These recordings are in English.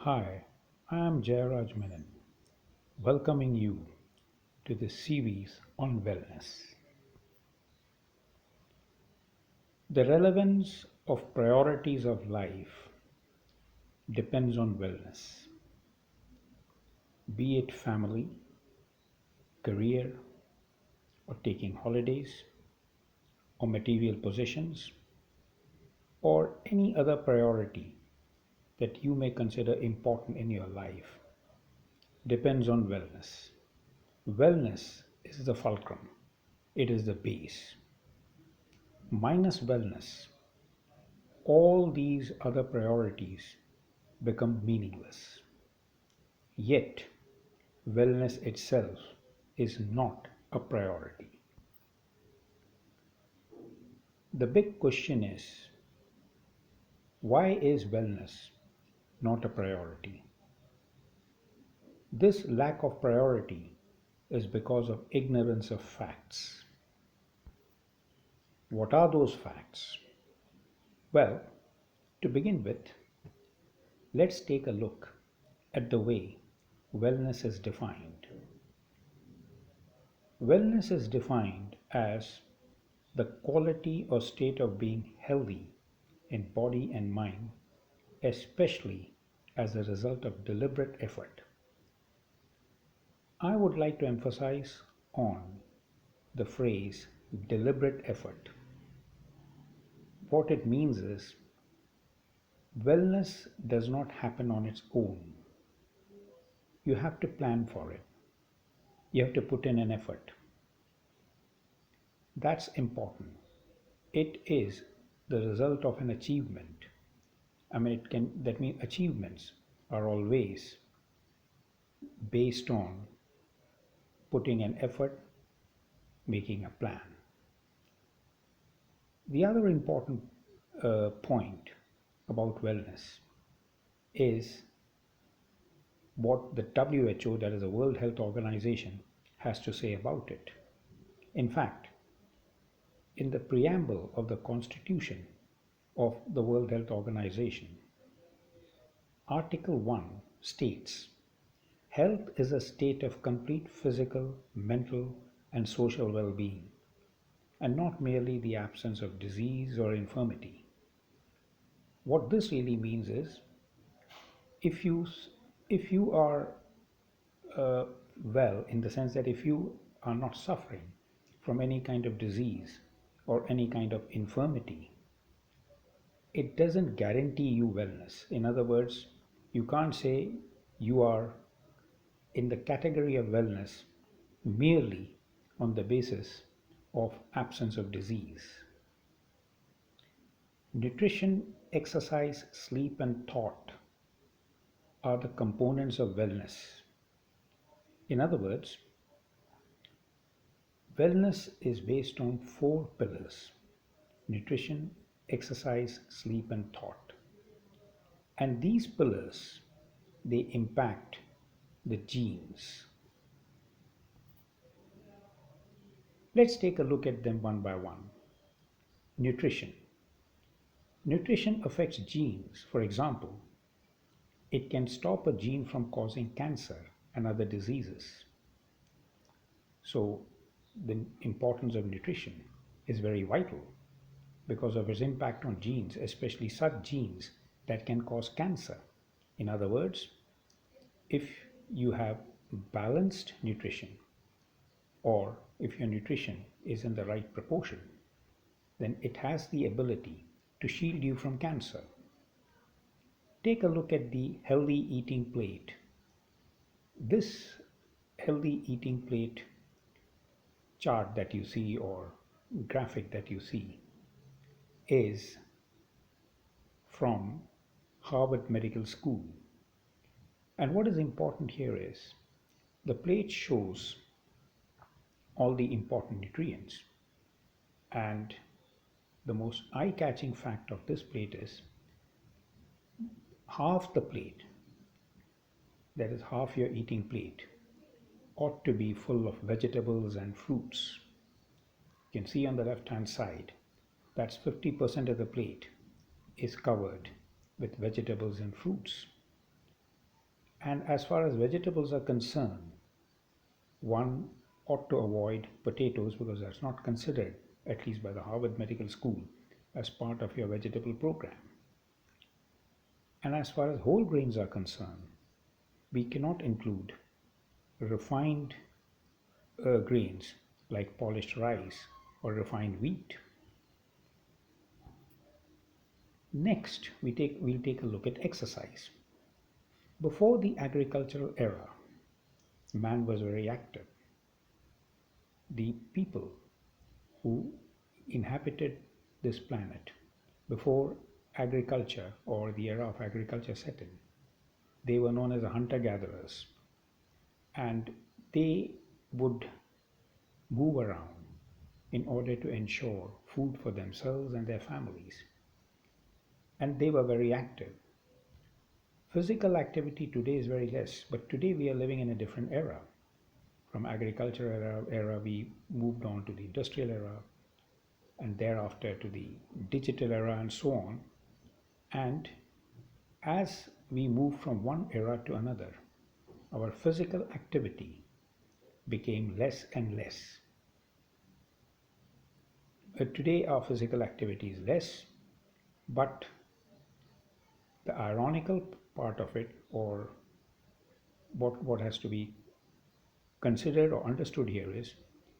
Hi, I am Jayaraj Menon, welcoming you to this series on wellness. The relevance of priorities of life depends on wellness, be it family, career, or taking holidays, or material possessions, or any other priority that you may consider important in your life depends on wellness. Wellness is the fulcrum, it is the base. Minus wellness, all these other priorities become meaningless. Yet, wellness itself is not a priority. The big question is, why is wellness not a priority? This lack of priority is because of ignorance of facts. What are those facts? Well, to begin with, let's take a look at the way wellness is defined. Wellness is defined as the quality or state of being healthy in body and mind, especially as a result of deliberate effort. I would like to emphasize on the phrase deliberate effort. What it means is wellness does not happen on its own. You have to plan for it. You have to put in an effort. That's important. It is the result of an achievement. That means achievements are always based on putting an effort, making a plan. The other important point about wellness is what the WHO, that is the World Health Organization, has to say about it. In fact, in the preamble of the Constitution of the World Health Organization, Article 1 states health is a state of complete physical, mental, and social well being, and not merely the absence of disease or infirmity. What this really means is if you if you are uh, well, in the sense that if you are not suffering from any kind of disease or any kind of infirmity, it doesn't guarantee you wellness. In other words, you can't say you are in the category of wellness merely on the basis of absence of disease. Nutrition, exercise, sleep, and thought are the components of wellness. In other words, wellness is based on four pillars: nutrition, exercise, sleep, and thought. And these pillars, they impact the genes. Let's take a look at them one by one. Nutrition. Nutrition affects genes. For example, it can stop a gene from causing cancer and other diseases. So, the importance of nutrition is very vital because of its impact on genes, especially such genes that can cause cancer. In other words, if you have balanced nutrition, or if your nutrition is in the right proportion, then it has the ability to shield you from cancer. Take a look at the healthy eating plate. This healthy eating plate chart that you see, or graphic that you see, is from Harvard Medical School. And what is important here is the plate shows all the important nutrients. And the most eye catching fact of this plate is half the plate, that is, half your eating plate, ought to be full of vegetables and fruits. You can see on the left hand side, that's 50% of the plate is covered with vegetables and fruits. And as far as vegetables are concerned, one ought to avoid potatoes because that's not considered, at least by the Harvard Medical School, as part of your vegetable program. And as far as whole grains are concerned, we cannot include refined grains like polished rice or refined wheat. Next, we'll take a look at exercise. Before the agricultural era, man was very active. The people who inhabited this planet before agriculture or the era of agriculture set in, they were known as hunter gatherers, and they would move around in order to ensure food for themselves and their families. And they were very active. Physical activity today is very less, but today we are living in a different era. From agricultural era we moved on to the industrial era, and thereafter to the digital era, and so on. And as we move from one era to another, our physical activity became less and less. Today our physical activity is less, but the ironical part of it, or what has to be considered or understood here, is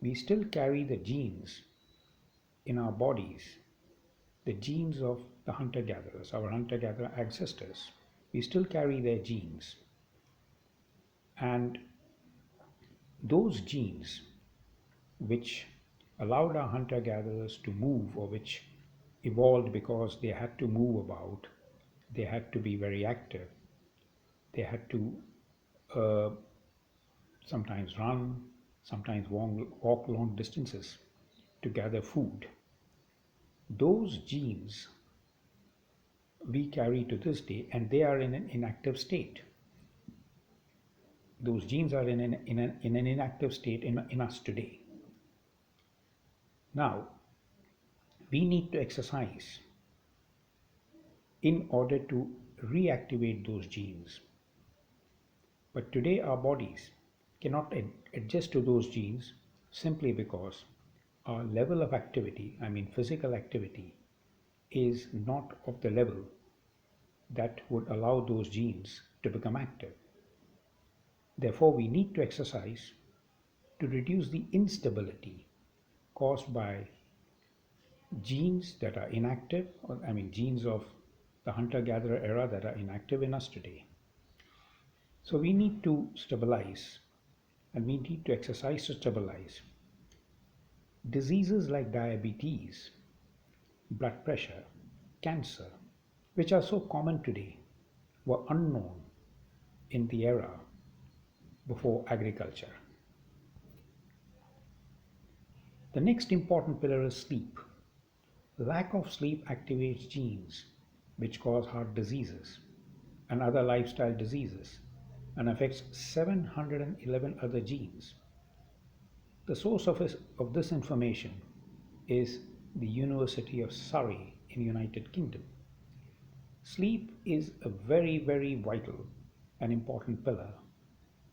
we still carry the genes in our bodies, the genes of the hunter gatherers, our hunter gatherer ancestors. We still carry their genes. And those genes which allowed our hunter gatherers to move, or which evolved because they had to move about, they had to be very active, they had to uh, sometimes run, sometimes walk long distances to gather food. Those genes we carry to this day, and they are in an inactive state. Those genes are in an inactive state in us today. Now, we need to exercise in order to reactivate those genes. But today, our bodies cannot adjust to those genes simply because our level of activity, I mean physical activity, is not of the level that would allow those genes to become active. Therefore, we need to exercise to reduce the instability caused by genes that are inactive, or I mean genes of the hunter-gatherer era that are inactive in us today. So we need to stabilize, and we need to exercise to stabilize. Diseases like diabetes, blood pressure, cancer, which are so common today, were unknown in the era before agriculture. The next important pillar is sleep. Lack of sleep activates genes which cause heart diseases and other lifestyle diseases and affects 711 other genes. The source of this information is the University of Surrey in the United Kingdom. Sleep is a very, very vital and important pillar,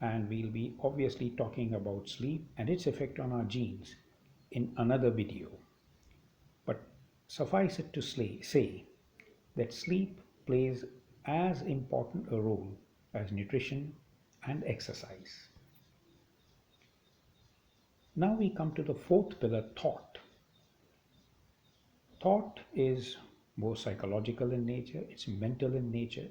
and we'll be obviously talking about sleep and its effect on our genes in another video. But suffice it to say that sleep plays as important a role as nutrition and exercise. Now we come to the fourth pillar, thought. Thought is more psychological in nature, it's mental in nature,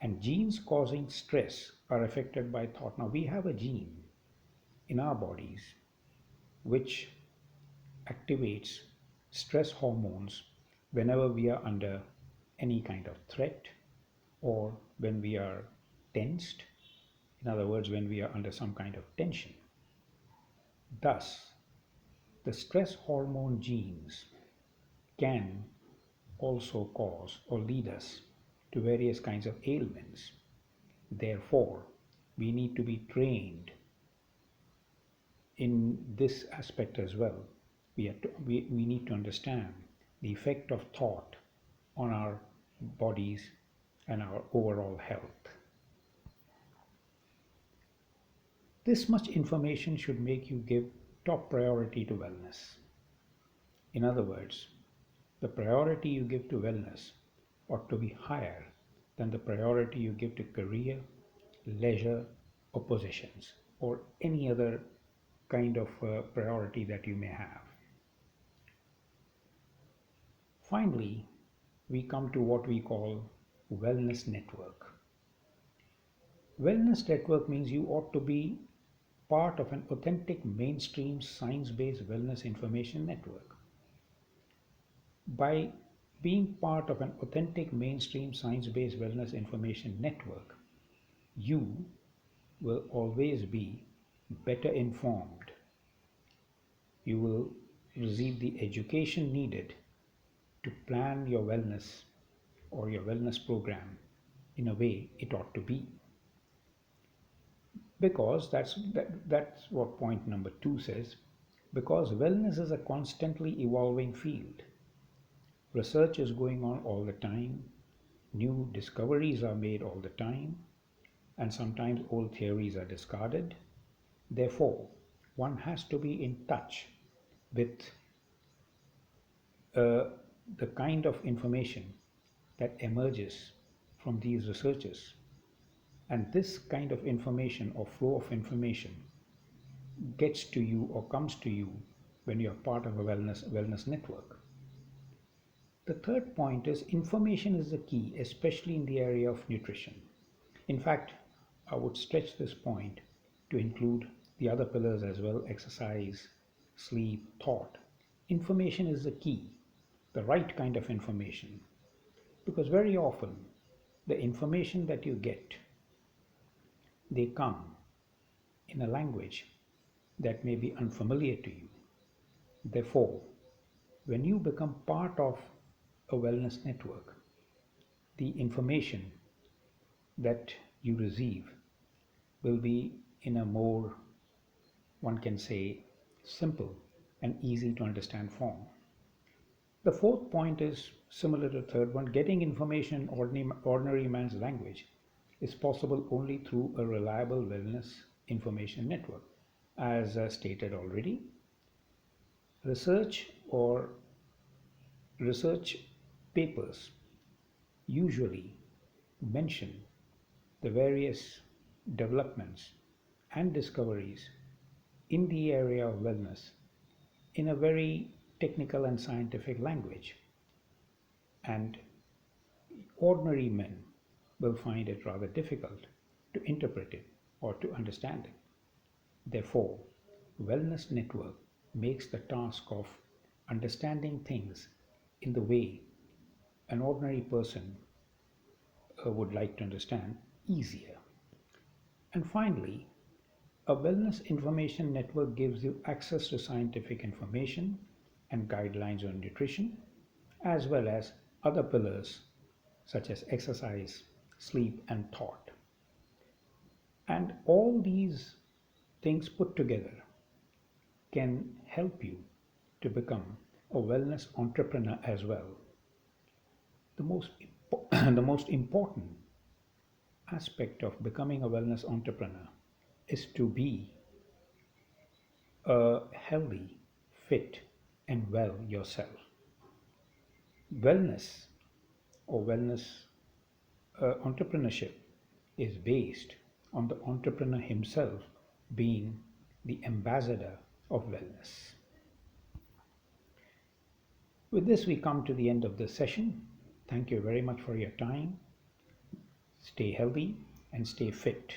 and genes causing stress are affected by thought. Now we have a gene in our bodies which activates stress hormones whenever we are under any kind of threat, or when we are tensed, in other words, when we are under some kind of tension. Thus, the stress hormone genes can also cause or lead us to various kinds of ailments. Therefore, we need to be trained in this aspect as well. We need to understand the effect of thought on our bodies and our overall health. This much information should make you give top priority to wellness. In other words, the priority you give to wellness ought to be higher than the priority you give to career, leisure, or possessions, or any other kind of priority that you may have. Finally, we come to what we call wellness network. Wellness network means you ought to be part of an authentic mainstream science-based wellness information network. By being part of an authentic mainstream science-based wellness information network, you will always be better informed. You will receive the education needed to plan your wellness or your wellness program in a way it ought to be. Because that's what point number 2 says. Because wellness is a constantly evolving field. Research is going on all the time, new discoveries are made all the time, and sometimes old theories are discarded. Therefore, one has to be in touch with uh, the kind of information that emerges from these researches. And this kind of information or flow of information gets to you or comes to you when you're part of a wellness network. The third point is information is the key, especially in the area of nutrition. In fact, I would stretch this point to include the other pillars as well: exercise, sleep, thought. Information is the key, the right kind of information. Because very often, the information that you get, they come in a language that may be unfamiliar to you. Therefore, when you become part of a wellness network, the information that you receive will be in a more, one can say, simple and easy to understand form. The fourth point is similar to the third one. Getting information in ordinary man's language is possible only through a reliable wellness information network. As stated already, research or research papers usually mention the various developments and discoveries in the area of wellness in a very technical and scientific language, and ordinary men will find it rather difficult to interpret it or to understand it. Therefore, Wellness Network makes the task of understanding things in the way an ordinary person would like to understand easier. And finally, a wellness information network gives you access to scientific information and guidelines on nutrition, as well as other pillars such as exercise, sleep, and thought. And all these things put together can help you to become a wellness entrepreneur as well. The most, the most important aspect of becoming a wellness entrepreneur is to be a healthy, fit, and well yourself. Wellness or wellness entrepreneurship is based on the entrepreneur himself being the ambassador of wellness. With this, we come to the end of this session. Thank you very much for your time. Stay healthy and stay fit.